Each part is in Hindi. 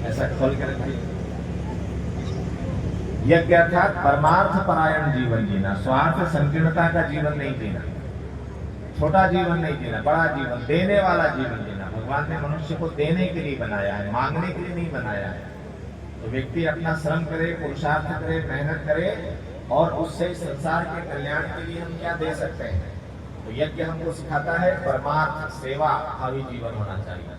ऐसा खोल के रखिए। यज्ञ अर्थात परमार्थ परायण जीवन जीना, स्वार्थ संकीर्णता का जीवन नहीं जीना, छोटा जीवन नहीं जीना, बड़ा जीवन, देने वाला जीवन जीना। भगवान ने मनुष्य को देने के लिए बनाया है, मांगने के लिए नहीं बनाया है। तो व्यक्ति अपना श्रम करे, पुरुषार्थ करे, मेहनत करे और उससे संसार के कल्याण के लिए हम क्या दे सकते हैं। तो यज्ञ हमको सिखाता है परमार्थ सेवा भावी जीवन होना चाहिए।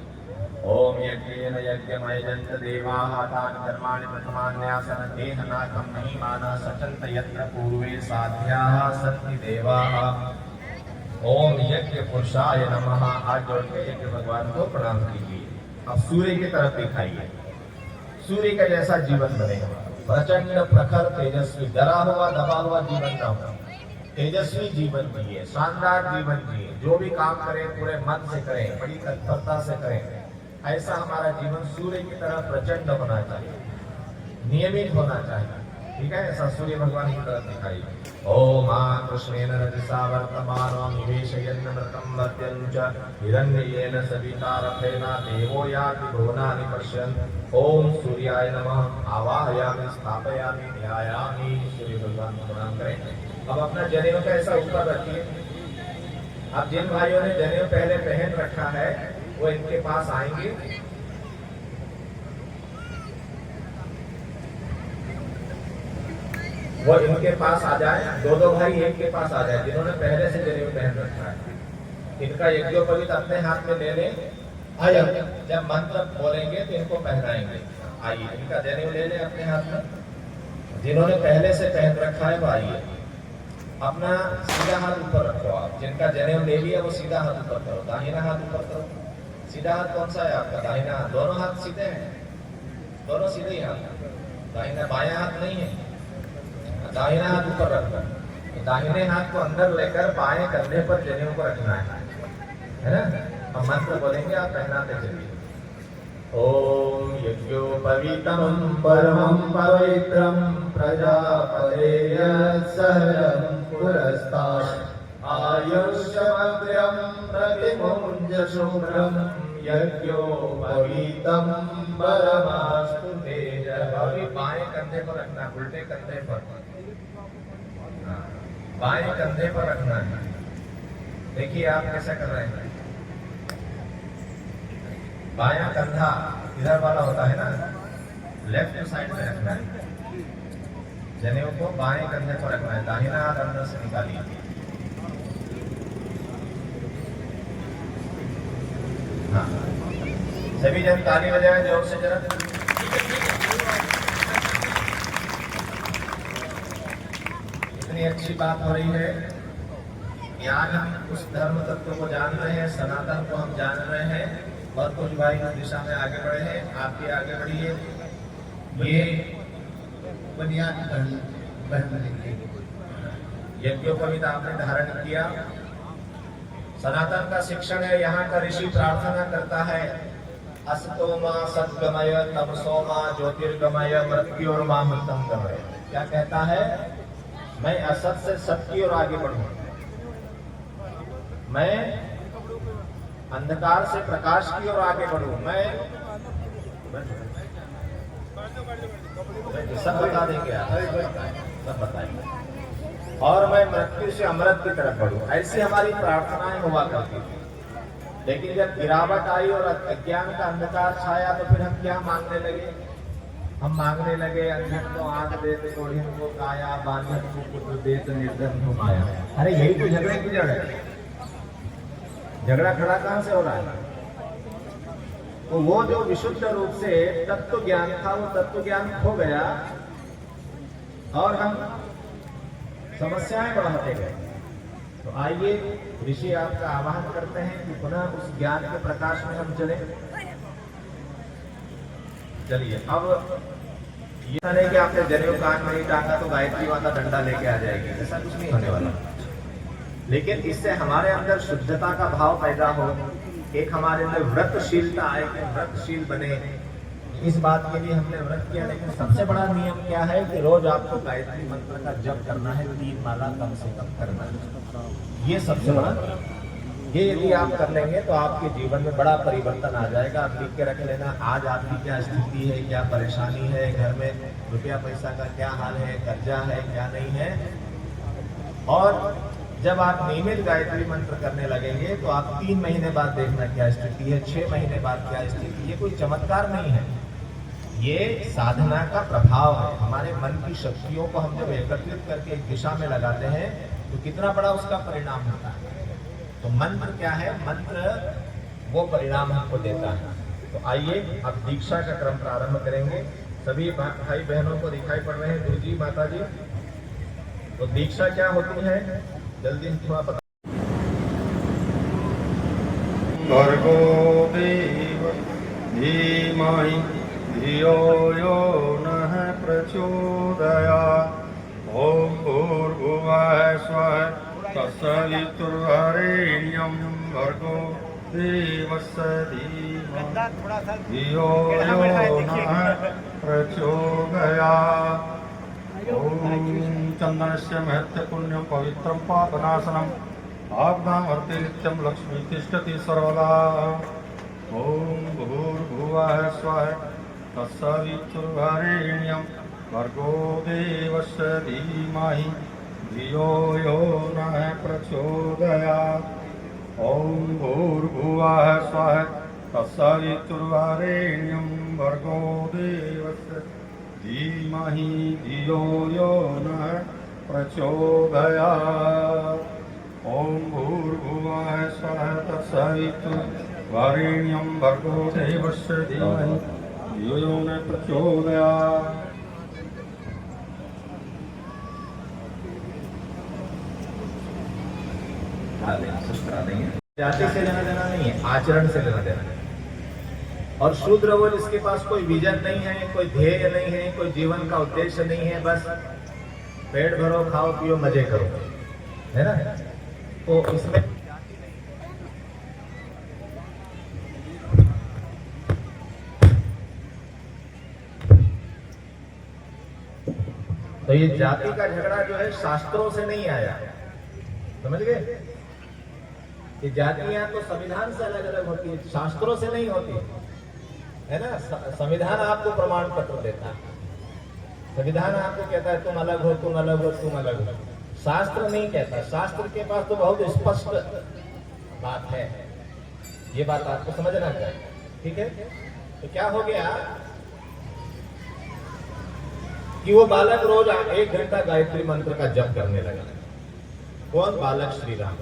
ओम यज्ञेन यज्ञमयजन्त देवाः तानि कर्माणि प्रथमान्यासन देहनाकं महिमानः सचन्त यत्र पूर्वे साध्याः सन्ति देवाः। ओम यज्ञ पुरुषाय नमः। हाथ जोड़ के यज्ञ भगवान को प्रणाम कीजिए। अब सूर्य की तरफ दिखाइए, सूर्य का जैसा जीवन बनेगा, प्रचंड प्रखर तेजस्वी, डरा हुआ दबा हुआ जीवन न हो, तेजस्वी जीवन जिए, शानदार जीवन जिए, जो भी काम करें पूरे मन से करें, बड़ी तत्परता से करें। ऐसा हमारा जीवन सूर्य की तरह प्रचंड होना चाहिए, नियमित होना चाहिए। ठीक है, ऐसा सूर्य भगवान की तरफ दिखाई। ओम कृष्णेन रजसा वर्तमानो निवेशयन्नमृतं मर्त्यं च हिरण्येन सविता रथेना देवो याति भुवनानि पश्यन्। ओम सूर्याय नमः। आवाहयामि स्थापयामि ध्यायामि। सूर्य भगवान को प्रणाम करें। अब अपना जनेऊ का ऐसा ऊपर रखिए। अब जिन भाइयों ने जनेऊ पहले पहन रखा है वो इनके पास आएंगे। वो इनके पास आ जाए, दो भाई एक के पास आ जाए जिन्होंने पहले से जनेऊ पहन रखा है। इनका यज्ञोपवीत अपने हाथ में ले लें। आइए, जब मंत्र बोलेंगे तो इनको पहनाएंगे। आइए, इनका जनेऊ ले लें अपने हाथ में। जिन्होंने पहले से पहन रखा है वो आइए, अपना सीधा हाथ ऊपर रखो। आप जिनका जनेऊ ले लिया वो सीधा हाथ ऊपर करो, दाहिना हाथ ऊपर करो। सीधा हाथ कौन सा है आपका? दाहिना हाथ। दोनों हाथ सीधे हैं, दोनों सीधे ही हाथ, दाहिना बायां हाथ नहीं है। दाहिना हाथ ऊपर रखना, दाहिने हाथ को अंदर लेकर बाएं कंधे पर जनेऊ को रखना है ना। अब मंत्र बोलेंगे, आप पहनाते चलिए। ओम यज्ञोपवीतम परमं पवित्रं प्रजापतेय सहजं पुरस्तात् आयुष्यमग्र्यं प्रतिमुञ्च शुभ्रं यज्ञोपवीतं परमास्तु तेज। अभी बाएं कंधे पर रखना, उल्टे कंधे पर, बाएं कंधे पर रखना है। देखिए आप कैसा कर रहे हैं। बायां कंधा इधर वाला होता है ना, लेफ्ट साइड में रखना है। जनेऊ को बाएं कंधे पर रखना है, दाहिना हाथ अंदर से निकालिए। हाँ, सभी जन ताली बजाएं जोर से जरा। इतनी अच्छी बात हो रही है कि आज हम उस धर्म तत्व को जान रहे हैं, सनातन को हम जान रहे हैं और कुछ भाई इस दिशा में आगे बढ़े हैं। आप भी आगे बढ़िए। ये बुनियादी यज्ञोपवीत आपने धारण किया। सनातन का शिक्षण है, यहाँ का ऋषि प्रार्थना करता है, असतोमा सद्गमय तमसोमा ज्योतिर्गमय मृत्योर्मा मृतम गमय। क्या कहता है? मैं असत से सत्य की ओर आगे बढ़ूं, मैं अंधकार से प्रकाश की ओर आगे बढ़ूं, मैं सब बता देंगे आप, सब बताएंगे। और मैं मृत्यु से अमृत की तरफ बढ़ूं। ऐसी हमारी प्रार्थनाएं हुआ करती थी। लेकिन जब गिरावट आई और अज्ञान का अंधकार छाया तो फिर हम क्या मांगने लगे? हम मांगने लगे, अंधन को आंख दे, कोढ़िन को काया, बांधन को पुत्र दे, निर्धन को माया। अरे यही तो झगड़े की जड़ है। झगड़ा खड़ा कहां से हो रहा है? तो वो जो विशुद्ध रूप से तत्व ज्ञान था वो तत्व ज्ञान खो गया और हम समस्याएं बढ़ाते गए। तो आइए ऋषि आपका आह्वान करते हैं कि पुनः उस ज्ञान के प्रकाश में हम चले। चलिए, अब ये नहीं कि आपने जनेऊ कान में नहीं टांगा तो गायत्री माता डंडा लेके आ जाएगी, ऐसा कुछ नहीं होने वाला। लेकिन इससे हमारे अंदर शुद्धता का भाव पैदा हो, एक हमारे अंदर व्रतशीलता आए, व्रतशील बने। इस बात के लिए हमने व्रत किया। लेकिन सबसे बड़ा नियम क्या है कि रोज आपको गायत्री मंत्र का जप करना है, 3 माला कम से कम करना है। ये सबसे बड़ा ये यदि आप कर लेंगे तो आपके जीवन में बड़ा परिवर्तन आ जाएगा। आप लिख के रख लेना, आज आपकी क्या स्थिति है, क्या परेशानी है, घर में रुपया पैसा का क्या हाल है, कर्जा है क्या नहीं है। और जब आप नियमित गायत्री मंत्र करने लगेंगे तो आप 3 महीने बाद देखना क्या स्थिति है, 6 महीने बाद क्या स्थिति। ये कोई चमत्कार नहीं है, ये साधना का प्रभाव है। हमारे मन की शक्तियों को हम जब एकत्रित करके एक दिशा में लगाते हैं तो कितना बड़ा उसका परिणाम होता है। तो मंत्र क्या है, मंत्र वो परिणाम हमको देता है। तो आइए अब दीक्षा का क्रम प्रारंभ करेंगे। सभी भाई बहनों को दिखाई पड़ रहे हैं, गुरुजी माता जी। तो दीक्षा क्या होती है, जल्दी थोड़ा पता। भर्गो देव धीमहि धियो यो नः प्रचोदयात्। ॐ भूर्भुवः स्वः तत्सवितुर्वरेण्यं भर्गो देवस्य धीमहि धियो यो नः प्रचोदयात्। ॐ चन्दनस्य महत्त्वपुण्यं पवित्रं पापनाशनम् आब्दामर्ते नित्यं लक्ष्मी तिष्ठति सर्वदा। ॐ भूर्भुवः स्वः तत्सवितुर्वरेण्यं भर्गो देवस्य धीमहि धियो यो नः प्रचोदयात्। ॐ भूर्भुवः स्वः तत्सवितुर्वरेण्यं भर्गो देवस्य धीमहि धियो यो नः प्रचोदयात्। ॐ भूर्भुवः स्वः तत्सवितुर्वरेण्यं भर्गो देवस्य धीमहि धियो यो नः प्रचोदयात्। जाति से लेना देना नहीं है, आचरण से लेना देना है। और शूद्र वो जिसके पास कोई विजन नहीं है, कोई ध्येय नहीं है, कोई जीवन का उद्देश्य नहीं है, बस पेट भरो, खाओ पियो, मजे करो, है ना। तो इसमें तो ये जाति का झगड़ा जो है शास्त्रों से नहीं आया, समझ गए। ये जातियां तो संविधान से अलग अलग होती है, शास्त्रों से नहीं होती है ना। संविधान आपको प्रमाण पत्र देता है, संविधान आपको कहता है तुम अलग हो, तुम अलग हो, तुम अलग हो। शास्त्र नहीं कहता, शास्त्र के पास तो बहुत स्पष्ट बात है। ये बात आपको समझना चाहिए, ठीक है। तो क्या हो गया कि वो बालक रोज 1 घंटा गायत्री मंत्र का जप करने लगा। कौन? बालक श्री राम।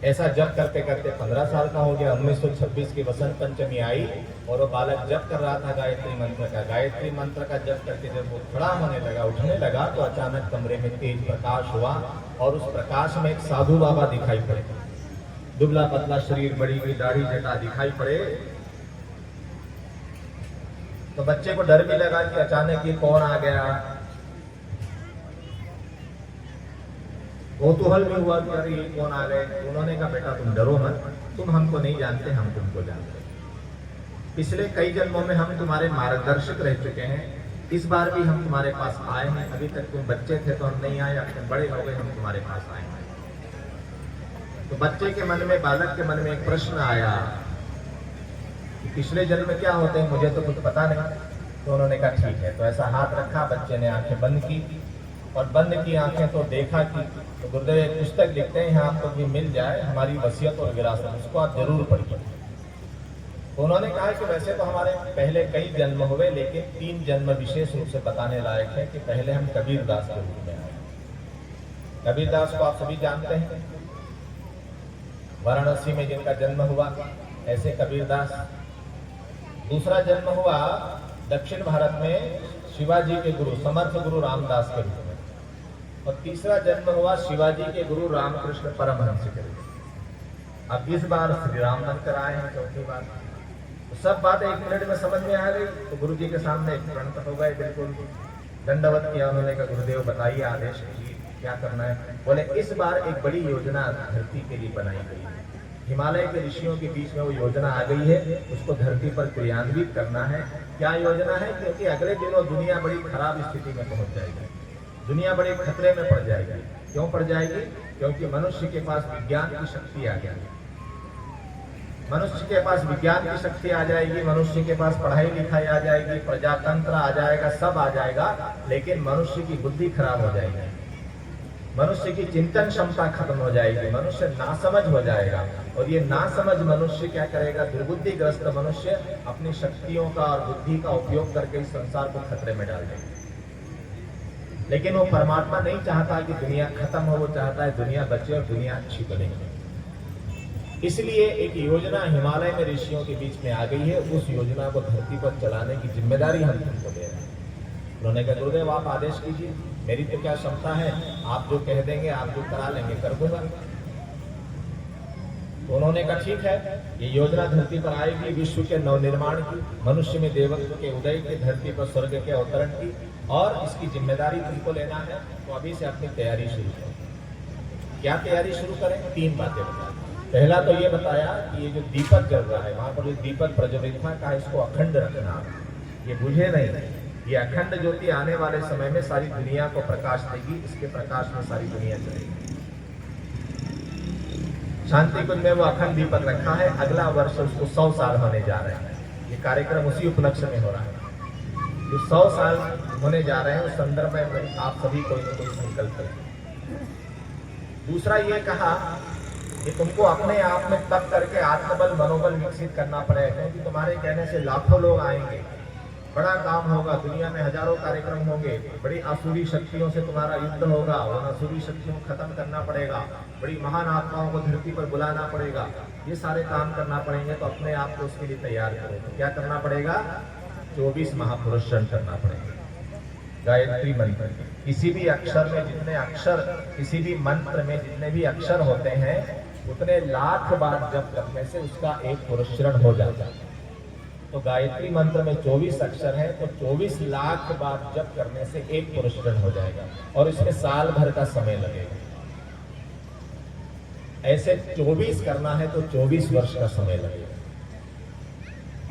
ऐसा जप करते करते 15 साल का हो गया। 1926 की वसंत पंचमी आई और वो बालक जप कर रहा था गायत्री मंत्र का। गायत्री मंत्र का जप करके जब वो खड़ा होने लगा, उठने लगा, तो अचानक कमरे में तेज प्रकाश हुआ और उस प्रकाश में एक साधु बाबा दिखाई पड़े। दुबला पतला शरीर, बड़ी हुई दाढ़ी जटा दिखाई पड़े। तो बच्चे को डर भी लगा कि अचानक ये कौन आ गया। कौतूहल भी हुआ कि अरे ये कौन आ गए। उन्होंने कहा बेटा तुम डरो मत, तुम हमको नहीं जानते, हम तुमको जानते। पिछले कई जन्मों में हम तुम्हारे मार्गदर्शक रह चुके हैं, इस बार भी हम तुम्हारे पास आए हैं। अभी तक तुम बच्चे थे तो हम नहीं आए, अब तुम बड़े हो गए, हम तुम्हारे पास आए हैं। तो बच्चे के मन में, बालक के मन में एक प्रश्न आया कि पिछले जन्म में क्या होते हैं, मुझे तो कुछ पता नहीं। तो उन्होंने कहा ठीक है। तो ऐसा हाथ रखा, बच्चे ने आंखें बंद की और बंद की आंखें तो देखा कि तो गुरुदेव एक पुस्तक लिखते हैं, यहाँ आपको भी मिल जाए, हमारी वसीयत और विरासत, उसको आप जरूर पढ़िए। तो उन्होंने कहा कि वैसे तो हमारे पहले कई जन्म हुए, लेकिन 3 जन्म विशेष रूप से बताने लायक है। कि पहले हम कबीर दास के रूप में आए। कबीर दास को आप सभी जानते हैं, वाराणसी में जिनका जन्म हुआ, ऐसे कबीर दास। दूसरा जन्म हुआ दक्षिण भारत में शिवाजी के गुरु, समर्थ गुरु रामदास के रूप में। और तीसरा जन्म हुआ शिवाजी के गुरु रामकृष्ण परमहंस के रूप में। अब इस बार श्री राम बनकर आए हैं, चौथी बार। तो सब बात 1 मिनट में समझ में आ गई। तो गुरु जी के सामने प्रणत हो गए, बिल्कुल दंडवत किया। उन्होंने कहा गुरुदेव बताइए, आदेश कीजिए, क्या करना है। बोले इस बार एक बड़ी योजना धरती के लिए बनाई गई है। हिमालय के ऋषियों के बीच में वो योजना आ गई है, उसको धरती पर क्रियान्वित करना है। क्या योजना है? क्योंकि अगले दिनों दुनिया बड़ी खराब स्थिति में पहुंच जाएगी, दुनिया बड़े खतरे में पड़ जाएगी। क्यों पड़ जाएगी? क्योंकि मनुष्य के पास विज्ञान की शक्ति आ गई। मनुष्य के पास विज्ञान की शक्ति आ जाएगी, मनुष्य के पास पढ़ाई लिखाई आ जाएगी, प्रजातंत्र आ जाएगा, सब आ जाएगा, लेकिन मनुष्य की बुद्धि खराब हो जाएगी, मनुष्य की चिंतन क्षमता खत्म हो जाएगी, मनुष्य नासमझ हो जाएगा। और ये नासमझ मनुष्य क्या करेगा? दुर्बुद्धिग्रस्त मनुष्य अपनी शक्तियों का और बुद्धि का उपयोग करके इस संसार को खतरे में डाल देगा। लेकिन वो परमात्मा नहीं चाहता कि दुनिया खत्म हो, वो चाहता है दुनिया बचे और दुनिया अच्छी बने। इसलिए एक योजना हिमालय में ऋषियों के बीच में आ गई है, उस योजना को धरती पर चलाने की जिम्मेदारी हम तुमको दे रहे हैं। उन्होंने कहा गुरुदेव आप आदेश कीजिए, मेरी तो क्या क्षमता है, आप जो कह देंगे, आप जो करा लेंगे कर दूंगा। तो उन्होंने कहा ठीक है, ये योजना धरती पर आएगी, विश्व के नवनिर्माण की, मनुष्य में देवत्व के उदय की, धरती पर स्वर्ग के अवतरण की, और इसकी जिम्मेदारी तुमको लेना है। तो अभी से अपनी तैयारी शुरू करो। क्या तैयारी शुरू करें? 3 बातें बताएं। पहला तो ये बताया कि ये जो दीपक जल रहा है, वहां पर जो दीपक प्रज्वलित था, कहा इसको अखंड रखना, ये बुझे नहीं। ये अखंड ज्योति आने वाले समय में सारी दुनिया को प्रकाश देगी, इसके प्रकाश में सारी दुनिया चलेगी। शांति कुंज में वो अखंड दीपक रखा है, अगला वर्ष उसको 100 साल होने जा रहे हैं। ये कार्यक्रम उसी उपलक्ष्य में हो रहा है। जो 100 साल होने जा रहे हैं उस संदर्भ में आप सभी कोई न कोई संकल्प करें। दूसरा ये कहा कि तुमको अपने आप में तप करके आत्मबल मनोबल विकसित करना पड़ेगा, क्योंकि तुम्हारे कहने से लाखों लोग आएंगे, बड़ा काम होगा, दुनिया में हजारों कार्यक्रम होंगे, बड़ी आसुरी शक्तियों से तुम्हारा युद्ध होगा, उन आसुरी शक्तियों को खत्म करना पड़ेगा, बड़ी महान आत्माओं को धरती पर बुलाना पड़ेगा, ये सारे काम करना पड़ेंगे। तो अपने आप को उसके लिए तैयार करो। तो क्या करना पड़ेगा? 24 महापुरुषन करना पड़ेगा। गायत्री मंत्र, किसी भी अक्षर में जितने अक्षर, किसी भी मंत्र में जितने भी अक्षर होते हैं, उतने लाख बार जप करने से उसका एक पुरुषरण हो जाता है। तो गायत्री मंत्र में 24 अक्षर है, तो 24 लाख बार जप करने से एक पुरुषरण हो जाएगा, और इसमें साल भर का समय लगेगा। ऐसे 24 करना है तो 24 वर्ष का समय लगेगा।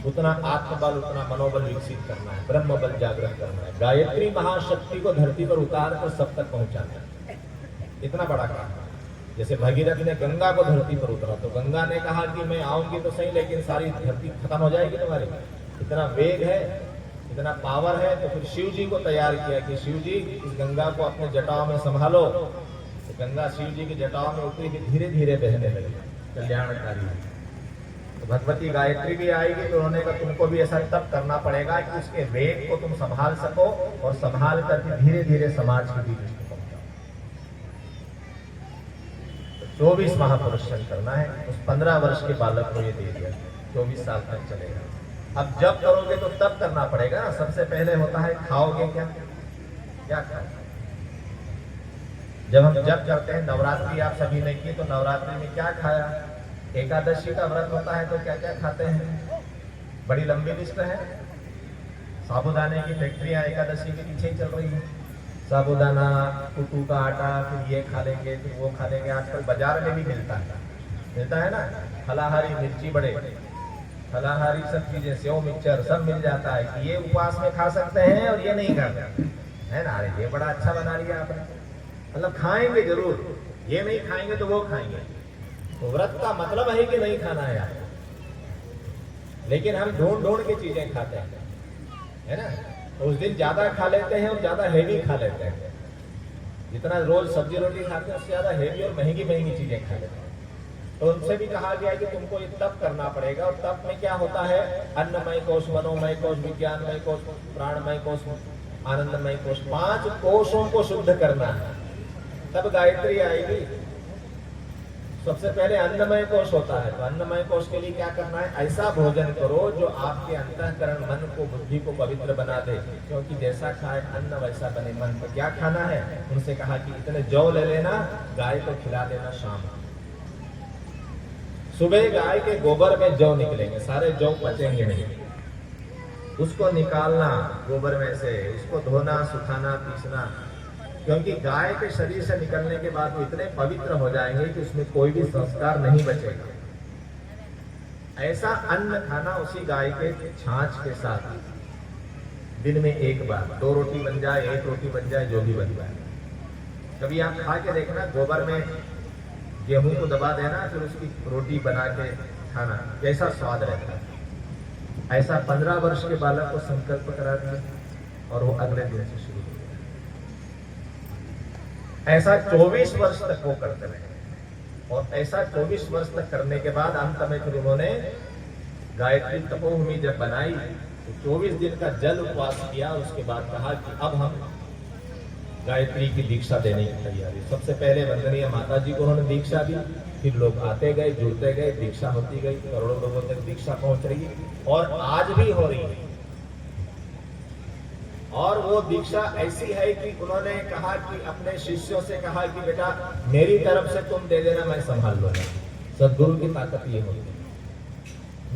उतना आत्मबल, उतना मनोबल विकसित करना है, ब्रह्म बल जागृत करना है, गायत्री महाशक्ति को धरती पर उतार कर सब तक पहुंचाना है। इतना बड़ा काम है। जैसे भगीरथ ने गंगा को धरती पर उतरा, तो गंगा ने कहा कि मैं आऊंगी तो सही, लेकिन सारी धरती खत्म हो जाएगी तुम्हारी। इतना वेग है, इतना पावर है। तो फिर शिव जी को तैयार किया कि शिव जी इस गंगा को अपने जटाओं में संभालो। तो गंगा शिव जी की जटाओं में उतरी कि धीरे धीरे बहने लगी, कल्याणकारी। तो भगवती गायत्री भी आएगी, तो उन्होंने कहा तुमको भी ऐसा तप करना पड़ेगा कि उसके वेग को तुम संभाल सको, और संभाल करके धीरे धीरे समाज के बीच 24 महापुरुषन करना है। उस 15 वर्ष के बालक को ये दे दिया, 24 साल तक चलेगा। अब जब करोगे तो तब करना पड़ेगा ना। सबसे पहले होता है खाओगे क्या, क्या खाओगे। जब हम जब करते हैं, नवरात्रि आप सभी ने की, तो नवरात्रि में क्या खाया? एकादशी का व्रत होता है तो क्या क्या खाते हैं? बड़ी लंबी लिस्ट है। साबुदाने की फैक्ट्रियां एकादशी के पीछे ही चल रही है। साबुदाना, कुटू का आटा, फिर ये खा लेंगे, फिर वो खा लेंगे। आजकल बाजार में भी मिलता है ना, फलाहारी मिर्ची बड़े, फलाहारी सब चीजें, सेव मिक्सचर सब मिल जाता है कि ये उपवास में खा सकते हैं और ये नहीं खा सकते, है ना। अरे ये बड़ा अच्छा बना लिया आपने। मतलब खाएंगे जरूर, ये नहीं खाएंगे तो वो खाएंगे। तो व्रत का मतलब है कि नहीं खाना है आपको, लेकिन हम ढूंढ ढूंढ के चीजें खाते हैं, है ना। तो उस दिन ज्यादा खा लेते हैं और ज्यादा हेवी खा लेते हैं। जितना रोज सब्जी रोटी खाते हैं उससे ज्यादा हेवी और महंगी महंगी चीजें खा लेते हैं। तो उनसे भी कहा गया कि तुमको ये तप करना पड़ेगा। और तप में क्या होता है? अन्नमय कोश, मनोमय कोश, विज्ञानमय कोश, प्राणमय कोश, आनंदमय कोश, 5 कोशों को शुद्ध करना है, तब गायत्री आएगी। सबसे पहले अन्नमय कोश होता है, तो अन्नमय कोश के लिए क्या करना है? ऐसा भोजन करो जो आपके अंतःकरण, मन को, बुद्धि को पवित्र बना दे, क्योंकि जैसा खाए अन्न वैसा बने मन। तो क्या खाना है? उनसे कहा कि इतने जौ ले लेना, गाय को खिला देना शाम। सुबह गाय के गोबर में जौ निकलेंगे, सारे जौ पचेंगे नहीं, उसको निकालना गोबर में से, उसको धोना, सुखाना, पीसना, क्योंकि गाय के शरीर से निकलने के बाद वो इतने पवित्र हो जाएंगे कि उसमें कोई भी संस्कार नहीं बचेगा। ऐसा अन्न खाना उसी गाय के छाछ के साथ दिन में एक बार, 2 रोटी बन जाए, 1 रोटी बन जाए, जो भी बन जाए। कभी आप खा के देखना, गोबर में गेहूं को दबा देना, फिर उसकी रोटी बना के खाना कैसा स्वाद रहता है। ऐसा 15 वर्ष के बालक को संकल्प करा दिया और वो अगले दिन से शुरू हो गया। ऐसा 24 वर्ष तक वो करते रहे और ऐसा 24 वर्ष तक करने के बाद अंत में फिर उन्होंने गायत्री तपोभूमि जब बनाई तो 24 दिन का जल उपवास किया। उसके बाद कहा कि अब हम गायत्री की दीक्षा देने की तैयारी। सबसे पहले वंदनीय माता जी को उन्होंने दीक्षा दी, फिर लोग आते गए, जुड़ते गए, दीक्षा होती गई, करोड़ों लोगों तक दीक्षा पहुंच रही है और आज भी हो रही है। और वो दीक्षा ऐसी है कि उन्होंने कहा कि अपने शिष्यों से कहा कि बेटा मेरी तरफ से तुम दे देना, मैं संभाल लूंगा। सद्गुरु की ताकत ये होती है,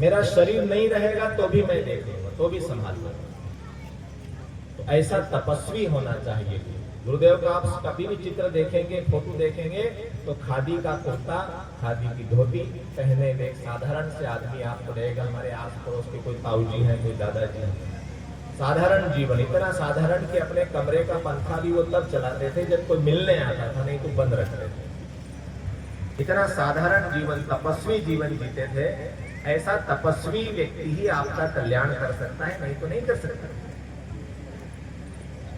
मेरा शरीर नहीं रहेगा तो भी मैं देख लूंगा, तो भी संभाल लूंगा। तो ऐसा तपस्वी होना चाहिए। गुरुदेव का आप कभी भी चित्र देखेंगे, फोटो देखेंगे तो खादी का कुर्ता, खादी की धोती पहने हुए साधारण से आदमी आपको रहेगा। हमारे आस पड़ोस के कोई ताऊजी है, कोई दादाजी है, साधारण जीवन, इतना साधारण कि अपने कमरे का पंखा भी वो तब चलाते थे जब कोई मिलने आता था, नहीं तो बंद रखते थे। इतना साधारण जीवन, तपस्वी जीवन जीते थे। ऐसा तपस्वी व्यक्ति ही आपका कल्याण कर सकता है, नहीं तो नहीं कर सकता।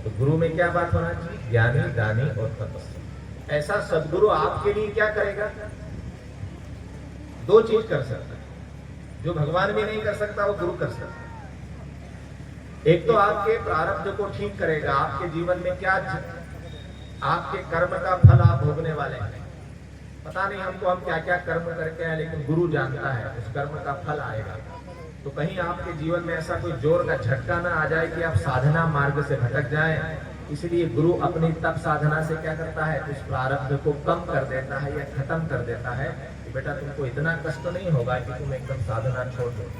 तो गुरु में क्या बात होना चाहिए? ज्ञानी, दानी और तपस्वी। ऐसा सदगुरु आपके लिए क्या करेगा? 2 चीज कर सकता है, जो भगवान भी नहीं कर सकता वो गुरु कर सकता है। एक तो आपके प्रारब्ध को ठीक करेगा, आपके जीवन में क्या आपके कर्म का फल आप भोगने वाले हैं, पता नहीं हमको, हम क्या क्या कर्म करके हैं, लेकिन गुरु जानता है उस कर्म का फल आएगा। तो कहीं आपके जीवन में ऐसा कोई जोर का झटका ना आ जाए कि आप साधना मार्ग से भटक जाएं। इसलिए गुरु अपनी तप साधना से क्या करता है? उस प्रारब्ध को कम कर देता है या खत्म कर देता है कि बेटा तुमको इतना कष्ट नहीं होगा कि तुम एकदम साधना छोड़ दो।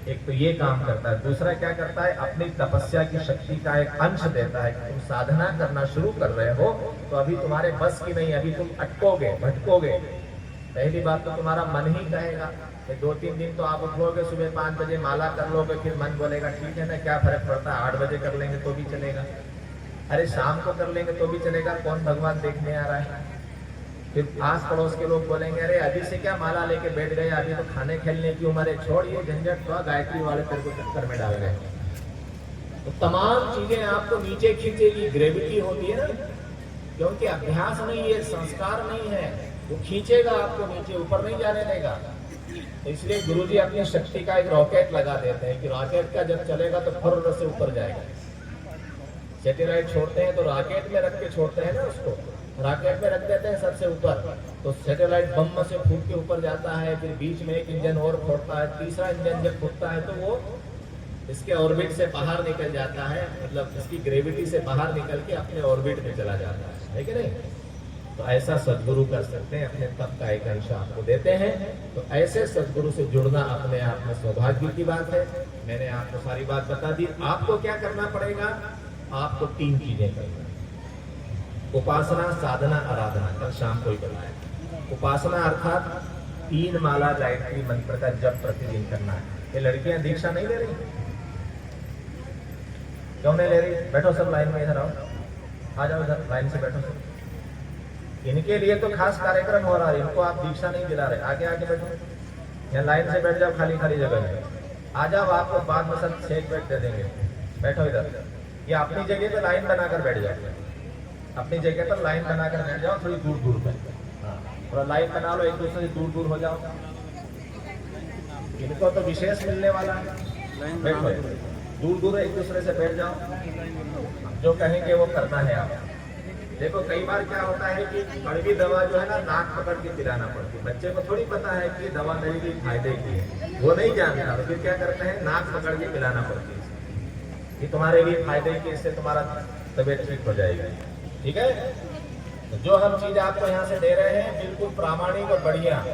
एक तो ये काम करता है। दूसरा क्या करता है? अपनी तपस्या की शक्ति का एक अंश देता है कि तुम साधना करना शुरू कर रहे हो तो अभी तुम्हारे बस की नहीं, अभी तुम अटकोगे, भटकोगे। पहली बात तो तुम्हारा मन ही कहेगा कि 2-3 दिन तो आप उठोगे, सुबह 5 बजे माला कर लोगे, फिर मन बोलेगा ठीक है ना, क्या फर्क पड़ता है, 8 बजे कर लेंगे तो भी चलेगा, अरे शाम को कर लेंगे तो भी चलेगा, कौन भगवान देखने आ रहा है। फिर आस पड़ोस के लोग बोलेंगे अरे अभी से क्या माला लेके बैठ गए, अभी तो खाने खेलने की उम्र है, छोड़ ये झंझट, तो गायत्री वाले तेरे को चक्कर में डाल गए। तो तमाम चीजें आपको नीचे खींचेगी। ग्रेविटी होती है ना, क्योंकि अभ्यास नहीं है, संस्कार नहीं है, वो खींचेगा आपको नीचे, ऊपर नहीं जाने देगा। तो इसलिए गुरुजी अपनी शक्ति का एक रॉकेट लगा देते हैं कि रॉकेट का जब चलेगा तो फुर्र से ऊपर जाएगा। सैटेलाइट छोड़ते हैं तो रॉकेट में रख के छोड़ते हैं ना, उसको रॉकेट में रख देते हैं सबसे ऊपर, तो सैटेलाइट बम से फूट के ऊपर जाता है, फिर बीच में एक इंजन और फूटता है, तीसरा इंजन जब फूटता है तो वो इसके ऑर्बिट से बाहर निकल जाता है, मतलब इसकी ग्रेविटी से बाहर निकल के अपने ऑर्बिट में चला जाता है कि नहीं। तो ऐसा सदगुरु कर सकते हैं, अपने तप का एक अंश आपको देते हैं। तो ऐसे सदगुरु से जुड़ना अपने आप में सौभाग्य की बात है। मैंने आपको सारी बात बता दी। आपको क्या करना पड़ेगा? आपको 3 चीजें करना, उपासना, साधना, आराधना। कल शाम को ही बताया। उपासना अर्थात 3 माला गायत्री मंत्र का जप प्रतिदिन करना है। ये लड़कियां दीक्षा नहीं ले रही, क्यों नहीं ले रही? बैठो सब लाइन में, इधर आओ, आ जाओ इधर, लाइन से बैठो सब। इनके लिए तो खास कार्यक्रम हो रहा है, इनको आप दीक्षा नहीं दिला रहे। आगे आगे बैठो, यहाँ लाइन से बैठ जाओ, खाली खाली जगह है। आ जाओ, आपको बाद में सब 6 बेड दे देंगे। बैठो इधर, ये अपनी जगह पे लाइन बनाकर बैठ जाओ, अपनी जगह पर लाइन बनाकर बैठ जाओ, थोड़ी दूर दूर पे। थोड़ा लाइन बना लो, एक दूसरे से दूर दूर हो जाओ। इनको तो विशेष मिलने वाला है, बैठो दूर दूर एक दूसरे से बैठ जाओ। जो कहेंगे वो करना है आप। देखो कई बार क्या होता है कि कड़वी दवा जो है ना, नाक पकड़ के पिलाना पड़ती है। बच्चे को थोड़ी पता है कि दवा मेरे लिए फायदे की है, वो नहीं जानता, तो फिर क्या करते हैं, नाक पकड़ के पिलाना पड़ती है कि तुम्हारे लिए फायदे की, इससे तुम्हारा तबीयत ठीक हो जाएगी। ठीक है, तो जो हम चीज आपको यहाँ से दे रहे हैं बिल्कुल प्रामाणिक और बढ़िया।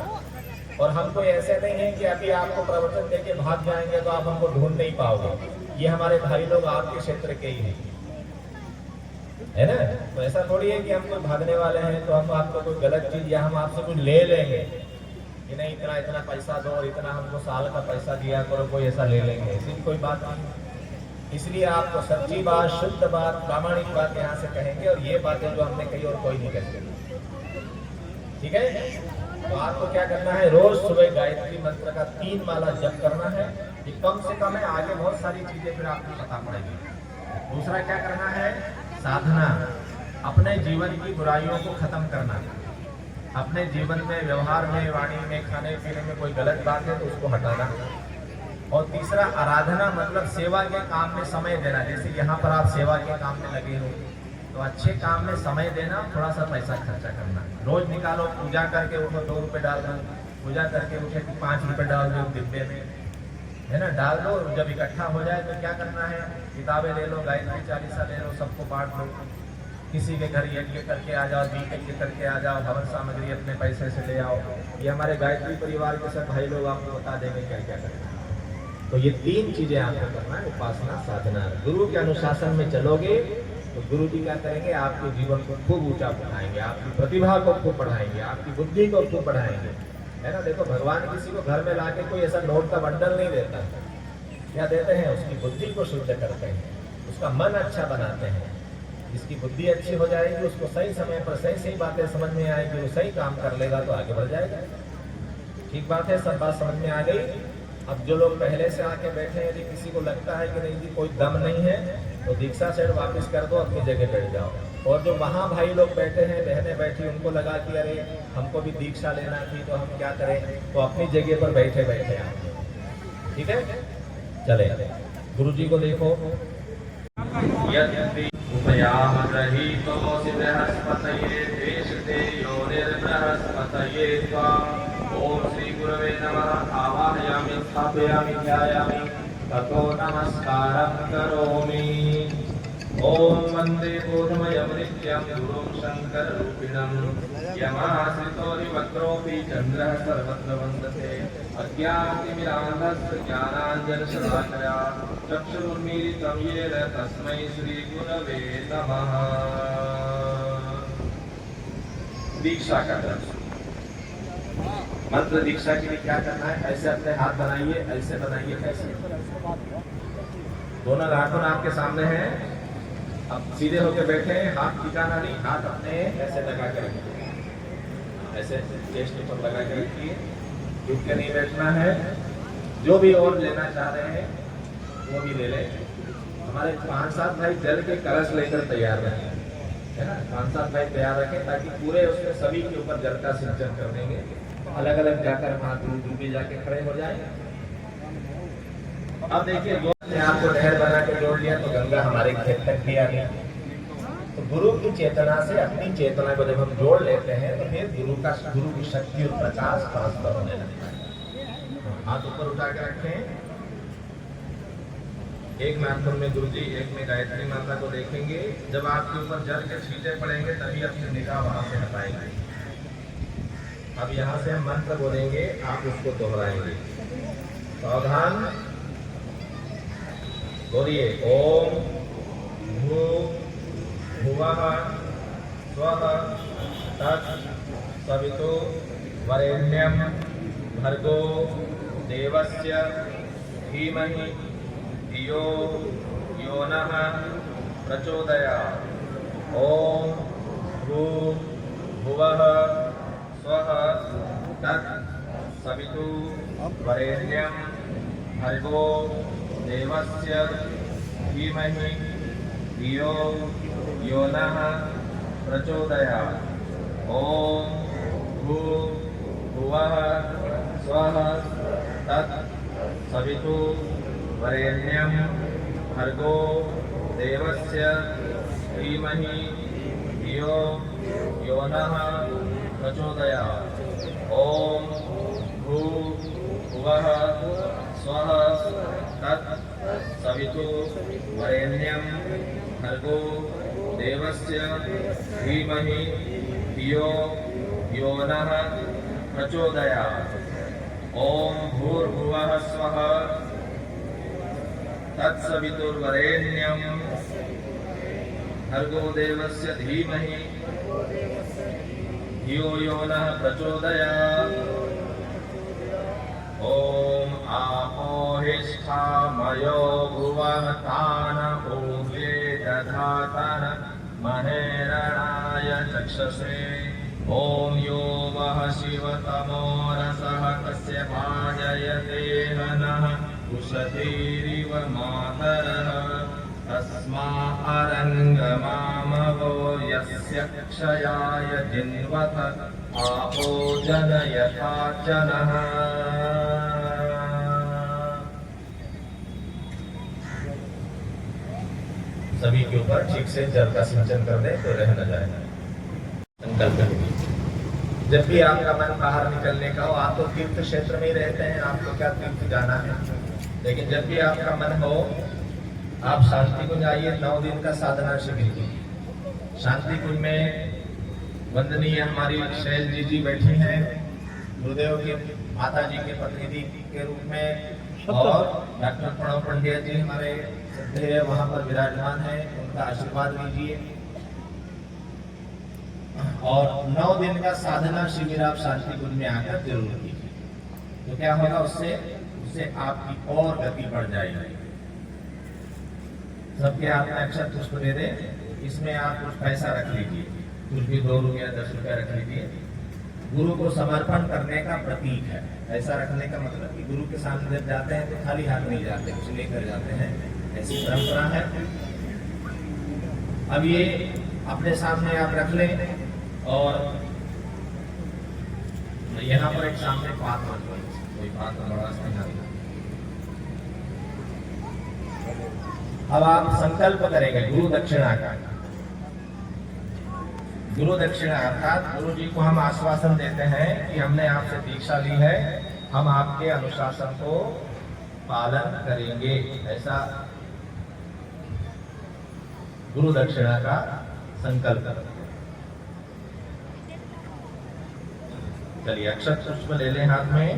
और हम कोई ऐसे नहीं है कि अभी आपको प्रवचन देके भाग जाएंगे तो आप हमको ढूंढ नहीं पाओगे। ये हमारे भाई लोग आपके क्षेत्र के ही हैं, है ना। तो ऐसा थोड़ी है कि हम कोई भागने वाले हैं तो हम आपको कोई गलत चीज या हम आपसे कुछ ले लेंगे कि नहीं इतना इतना पैसा दो और इतना हमको साल का पैसा दिया करो, कोई ऐसा ले लेंगे, ऐसी कोई बात नहीं। इसलिए आपको सच्ची बात, शुद्ध बात, प्रामाणिक बात यहाँ से कहेंगे, और ये बातें जो हमने कही और कोई नहीं कहते। ठीक है, तो आपको क्या करना है, रोज सुबह गायत्री मंत्र का 3 माला जप करना है। ये कम से कम है, आगे बहुत सारी चीजें फिर आपको पता पड़ेगी। दूसरा क्या करना है, साधना, अपने जीवन की बुराइयों को खत्म करना। अपने जीवन में, व्यवहार में, वाणी में, खाने पीने में कोई गलत बात है तो उसको हटाना। और तीसरा आराधना, मतलब सेवा के काम में समय देना। जैसे यहाँ पर आप सेवा के काम में लगे हो तो अच्छे काम में समय देना, थोड़ा सा पैसा खर्चा करना। रोज निकालो, पूजा करके उठो 2 रुपये डाल दो, पूजा करके उठे 5 रुपये डाल दो डिब्बे में, है ना, डाल दो। जब इकट्ठा हो जाए तो क्या करना है, किताबें ले लो, गायत्री चालीसा ले लो, सबको बांट लो। किसी के घर यज्ञ करके आ जाओ, दीप यज्ञ करके आ जाओ, हवन सामग्री अपने पैसे से ले आओ। ये हमारे गायत्री परिवार के सब भाई लोग आपको बता देंगे क्या क्या करना। तो ये 3 चीजें आपको करना है, उपासना, साधना। गुरु के अनुशासन में चलोगे तो गुरु जी क्या करेंगे, आपके जीवन को खूब ऊंचा बढ़ाएंगे, आपकी प्रतिभा को खूब बढ़ाएंगे, आपकी बुद्धि को खूब बढ़ाएंगे, है ना। देखो, भगवान किसी को घर में लाके कोई ऐसा नोट का बंडल नहीं देता, क्या देते हैं, उसकी बुद्धि को शुद्ध करते हैं, उसका मन अच्छा बनाते हैं। जिसकी बुद्धि अच्छी हो जाएगी, उसको सही समय पर सही सही बातें समझ में आएगी, वो सही काम कर लेगा तो आगे बढ़ जाएगा। ठीक बात है, सब बात समझ में आ गई। अब जो लोग पहले से आके बैठे हैं, यदि किसी को लगता है कि नहीं जी कोई दम नहीं है, तो दीक्षा सेट वापस कर दो, अपनी जगह बैठ जाओ। और जो वहाँ भाई लोग बैठे हैं, बहनें बैठी, उनको लगा कि अरे हमको भी दीक्षा लेना थी तो हम क्या करें, तो अपनी जगह पर बैठे बैठे आप, ठीक है। चले, गुरु जी को देखो। यद्यपि उपयामरहितोऽसि बृहस्पतये देशते योनिर्बृहस्पतये त्वाम्। ओम श्री गुरवे नमः। आवाहयामि, स्थापयामि, ध्यायामि, ततो नमस्कारं करोमि। ओम वन्दे बोधमयं नित्यं गुरुं शङ्कररूपिणं। यमाश्रितो विवक्रोऽपि चन्द्रः सर्वत्र वन्दते। अज्ञानतिमिरान्धस्य ज्ञानाञ्जनशलाकया चक्षुरुन्मीलितं येन तस्मै श्रीगुरवे नमः। दीक्षा का दर्शन। मंत्र दीक्षा के लिए क्या करना है, ऐसे अपने हाथ बनाइए, ऐसे बनाइए, ऐसे। दोनों हाथों आपके सामने हैं। अब सीधे होकर बैठे हैं, हाथ ठिकाना नहीं, हाथ अपने ऐसे लगा कर रखिए, ऐसे चेस्ट पर लगा कर रखिए, झुक के नहीं बैठना है। जो भी और लेना चाह रहे हैं वो भी ले लें। हमारे 5-7 भाई जल के कलश लेकर तैयार रहें, है ना। 5-7 भाई तैयार रखें ताकि पूरे उसमें सभी के ऊपर जल का सिंचन कर देंगे। अलग अलग जाकर वहां दूर भी जाके खड़े हो जाए। अब देखिए, आपको नहर बना के जोड़ लिया तो गंगा हमारे खेत तक भी आ गई। तो गुरु की चेतना से अपनी चेतना को जब हम जोड़ लेते हैं तो फिर गुरु की शक्ति और प्रकाश ट्रांसफर होने लगता है। हाथ ऊपर उठा के रखें। एक नाखून में गुरु जी, एक में गायत्री माता को देखेंगे। जब आपके ऊपर जल के छींटे पड़ेंगे तभी अपनी निगाह वहां से हटाएंगे। अब यहाँ से हम मंत्र बोलेंगे, आप उसको दोहराएंगे। सावधान, बोलिए। ओम भूर्भुवः स्वः तत्सवितुर्वरेण्यं भर्गो देवस्य धीमहि धियो यो नः प्रचोदयात्। ओम भूर्भुवः स्वः तत्सवितुर्वरेण्यं भर्गो देवस्य धीमहि धियो यो नः प्रचोदयात्। ओम भूर्भुवः स्वः तत्सवितुर्वरेण्यं भर्गो देवस्य धीमहि धियो यो नः प्रचोदयात्। ओम भूर्भुवः स्वः तत्सवितुर्वरेण्यं भर्गो देवस्य धीमहि धियो यो नः प्रचोदयात्। ओम भूर्भुवः स्वः तत्सवितुर्वरेण्यं भर्गो देवस्य धीमहि धियो यो नः प्रचोदयात्। ओम आपोहिष्ठामयो भुवः तान ऊर्जे दधातः महेरणाय चक्षसे ॐ यो वः शिवतमो रसः कस्य भाजयते हनः उषतीरिव मातरः तस्मा अरङ्गमामवो यस्य क्षयाय जिन्वथ आपो जनयथा जनः। सभी के ऊपर ठीक से जल का सिंचन कर दे तो रह न जाए। संकल्प करेंगे। जब भी आपका मन बाहर निकलने का हो, आप तो तीर्थ क्षेत्र में ही रहते हैं, आपको क्या तीर्थ जाना है, लेकिन जब भी आपका मन हो आप शांति कुंज आइए। 9 दिन का साधना शिविर शांति कुंज में वंदनीय हमारी शैल जी बैठी हैं, गुरुदेव की माता जी के प्रतिनिधि के रूप में, और डॉक्टर प्रणव पंडित जी हमारे श्रद्धेय वहां पर विराजमान है, उनका आशीर्वाद लीजिए। और 9 दिन का साधना शिविर आप शांति कुंज में आकर जरूर कीजिए, तो क्या होगा, उससे आपकी और गति बढ़ जाएगी। सबके हाथ में अक्षत पुष्प दे दे, इसमें आप कुछ पैसा रख लीजिए, कुछ भी 2 रुपया 10 रुपया रख लीजिए। गुरु को समर्पण करने का प्रतीक है। ऐसा रखने का मतलब कि गुरु के सामने जब जाते हैं तो खाली हाथ नहीं जाते, कुछ लेकर जाते हैं, ऐसी परंपरा है। अब ये अपने सामने आप रख लें, और यहाँ पर एक सामने पात्र, कोई पात्र बड़ा सा नहीं। अब आप संकल्प करेंगे गुरु दक्षिणा का। गुरु दक्षिणा अर्थात गुरु जी को हम आश्वासन देते हैं कि हमने आपसे दीक्षा ली है, हम आपके अनुशासन को पालन करेंगे, ऐसा गुरु दक्षिणा का संकल्प करें। चलिए अक्षत पुष्प ले लें हाथ में,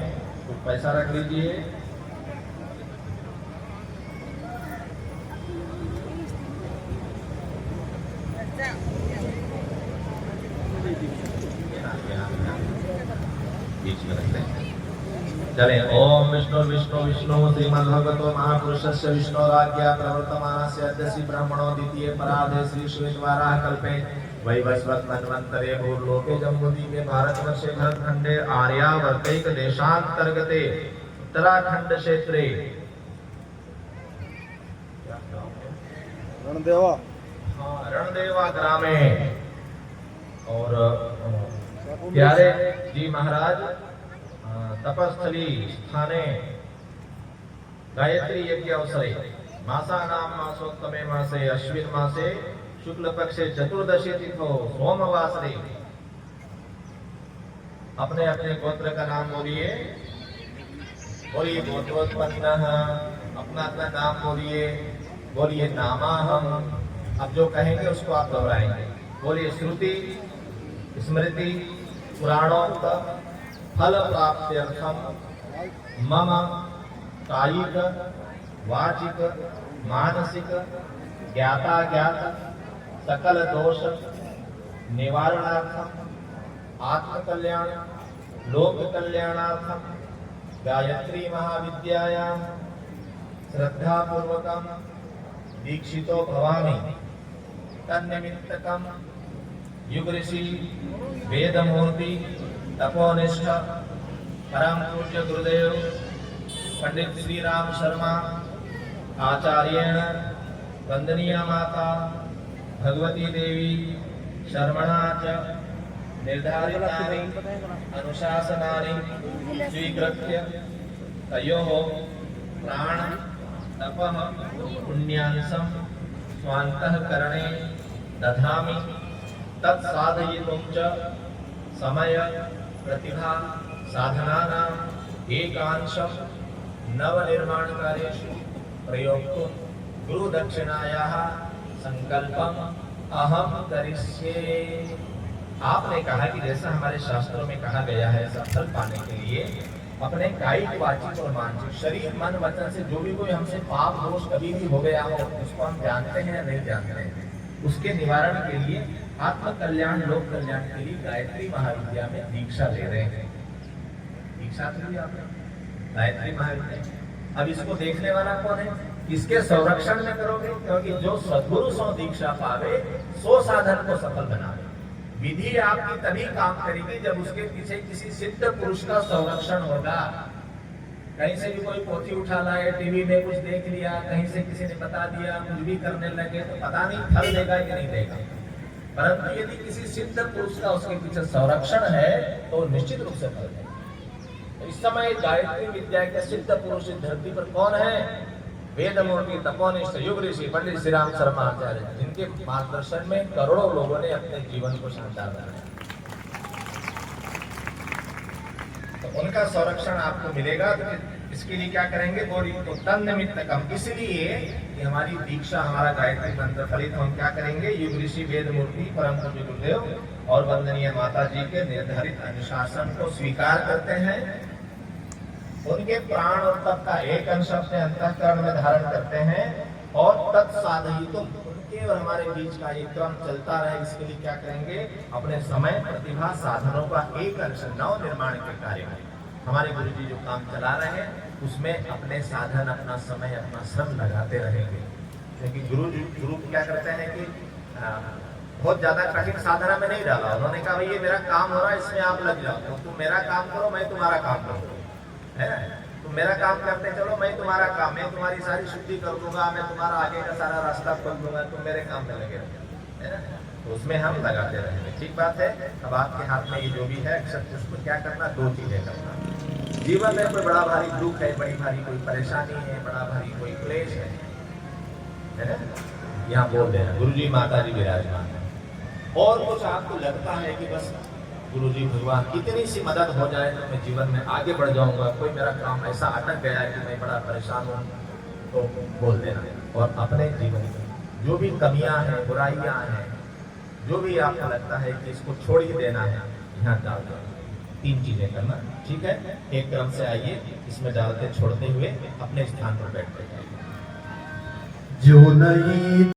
कुछ पैसा रख लीजिए। बीच में रखते हैं। चले ओम विष्णु विष्णु विष्णु श्रीमद्भगवतो महापुरुषस्य विष्णोराज्ञा प्रवर्तमानस्य अद्य श्री ब्रह्मणो द्वितीय पराधे श्री श्वेतवाराह कल्पे वैवस्वत मन्वन्तरे भूर्लोके जम्बूद्वीपे भारतवर्षे भरतखण्डे आर्यावर्तैक देशान्तर्गते उत्तराखंड क्षेत्रे रणदेवा ग्रामे और प्यारे जी महाराज तपस्थली स्थाने गायत्री यज्ञ अवसरे मासानां मासोत्तमे मासे अश्विन मासे शुक्ल पक्षे चतुर्दशी तिथो सोमवासरे अपने अपने गोत्र का नाम बोलिए, बोलिए गोत्रोत्पन्नः, अपना अपना नाम बोलिए, बोलिए नामाहम। अब जो कहेंगे उसको आप दोहराएंगे। बोलिए श्रुति स्मृति पुराणोक्त फल प्राप्त्यर्थम मम कायिक वाचिक मानसिक ज्ञाता ज्ञात सकल दोष निवारणार्थम आत्म कल्याण लोक कल्याणार्थम गायत्री महाविद्यायां श्रद्धा पूर्वकम दीक्षितो भवामि। तन्निमित्तकम युग ऋषि वेदमूर्ति तपोनिष्ठ परम पूज्य गुरुदेव पंडित श्री राम शर्मा आचार्येण वंदनीय माता भगवती देवी शर्मणा च निर्धारितानि अनुशासनानि स्वीकृत्य तयोः प्राण तपः पुण्यांशं स्वान्तःकरणे दधामि। तत्साधयितुं च समय प्रतिभा साधनानां एकांशं नवनिर्माणकार्येषु प्रयोक्तुं गुरु दक्षिणायाः संकल्पम अहम करिष्ये। आपने कहा कि जैसा हमारे शास्त्रों में कहा गया है, सफल पाने के लिए अपने कायिक वाचिक और मानसिक शरीर मन वचन से जो भी कोई हमसे पाप दोष कभी भी हो गया हो, उसको हम जानते हैं या नहीं जानते हैं, उसके निवारण के लिए आत्म कल्याण लोक कल्याण के लिए गायत्री महाविद्या में दीक्षा ले रहे हैं। दीक्षा तो ली आपने गायत्री महाविद्या। अब इसको देखने वाला कौन है? इसके संरक्षण में करोगे, क्योंकि जो सद्गुरु सो दीक्षा पावे सो साधन को सफल बनावे। विधि आपकी तभी काम करेगी जब उसके पीछे किसी सिद्ध पुरुष का संरक्षण होगा। कहीं से भी कोई पोथी उठा लाए, टीवी में कुछ देख लिया, कहीं से किसी ने बता दिया, कुछ भी करने लगे तो पता नहीं फल देगा कि नहीं देगा। परंतु यदि किसी सिद्ध पुरुष का उसके पीछे संरक्षण है तो निश्चित रूप से फल देगा। इस समय गायत्री विद्या के सिद्ध पुरुष इस धरती पर कौन है? वेदमूर्ति, तपोनिष्ठ, युग ऋषि पंडित श्री राम शर्मा आचार्य, जिनके मार्गदर्शन में करोड़ों लोगों ने अपने जीवन को शानदार बनाया। तो उनका संरक्षण आपको मिलेगा। तो इसके लिए क्या करेंगे? गौरी तो तन निमित्त कम, इसलिए कि हमारी दीक्षा, हमारा गायत्री मंत्र फलित, हम क्या करेंगे? युग ऋषि, वेद मूर्ति, परम पूज्य गुरुदेव और वंदनीय माता जी के निर्धारित अनुशासन को स्वीकार करते हैं। उनके प्राण और तप का एक अंश अपने अंतःकरण में धारण करते हैं और तत्साधयितुम, तो उनके और हमारे बीच का एक क्रम चलता रहे। इसके लिए क्या करेंगे? अपने समय, प्रतिभा, साधनों का एक अंश नव निर्माण के कार्य में हमारे गुरु जी जो काम चला रहे हैं उसमें अपने साधन, अपना समय, अपना श्रम लगाते रहेंगे। क्योंकि गुरु क्या करते हैं कि बहुत ज्यादा कठिन साधना में नहीं डाला। उन्होंने कहा भाई ये मेरा काम हो रहा है, इसमें आप लग जाओ, तो तुम मेरा काम करो, मैं तुम्हारा काम करूँ, है ना? तुम मेरा काम करते चलो, मैं तुम्हारा काम, मैं तुम्हारी सारी शुद्धि कर दूंगा, मैं तुम्हारा आगे का सारा रास्ता खोल दूंगा, तुम मेरे काम में लगे रहो, है ना? तो उसमें हम लगाते रहेंगे। ठीक बात है। अब आपके हाथ में ये जो भी है अक्षर, उसको क्या करना? दो चीजें करना। जीवन में कोई बड़ा भारी दुख है, बड़ी भारी कोई परेशानी है, बड़ा भारी कोई क्लेश है ना? यहाँ बोल देना गुरु जी, माता जी विराजमान है। और कुछ आपको लगता है कि बस गुरु जी भगवान कितनी सी मदद हो जाए तो मैं जीवन में आगे बढ़ जाऊंगा, कोई मेरा काम ऐसा अटक गया है कि मैं बड़ा परेशान हूँ, तो बोल देना। और अपने जीवन में जो भी कमियां हैं, बुराइयां हैं, जो भी आपको लगता है कि इसको छोड़ ही देना है, यहाँ डाल दो। तीन चीजें करना, ठीक है? एक क्रम से आइए, इसमें डालते छोड़ते हुए अपने स्थान पर बैठते जाइए। जो नहीं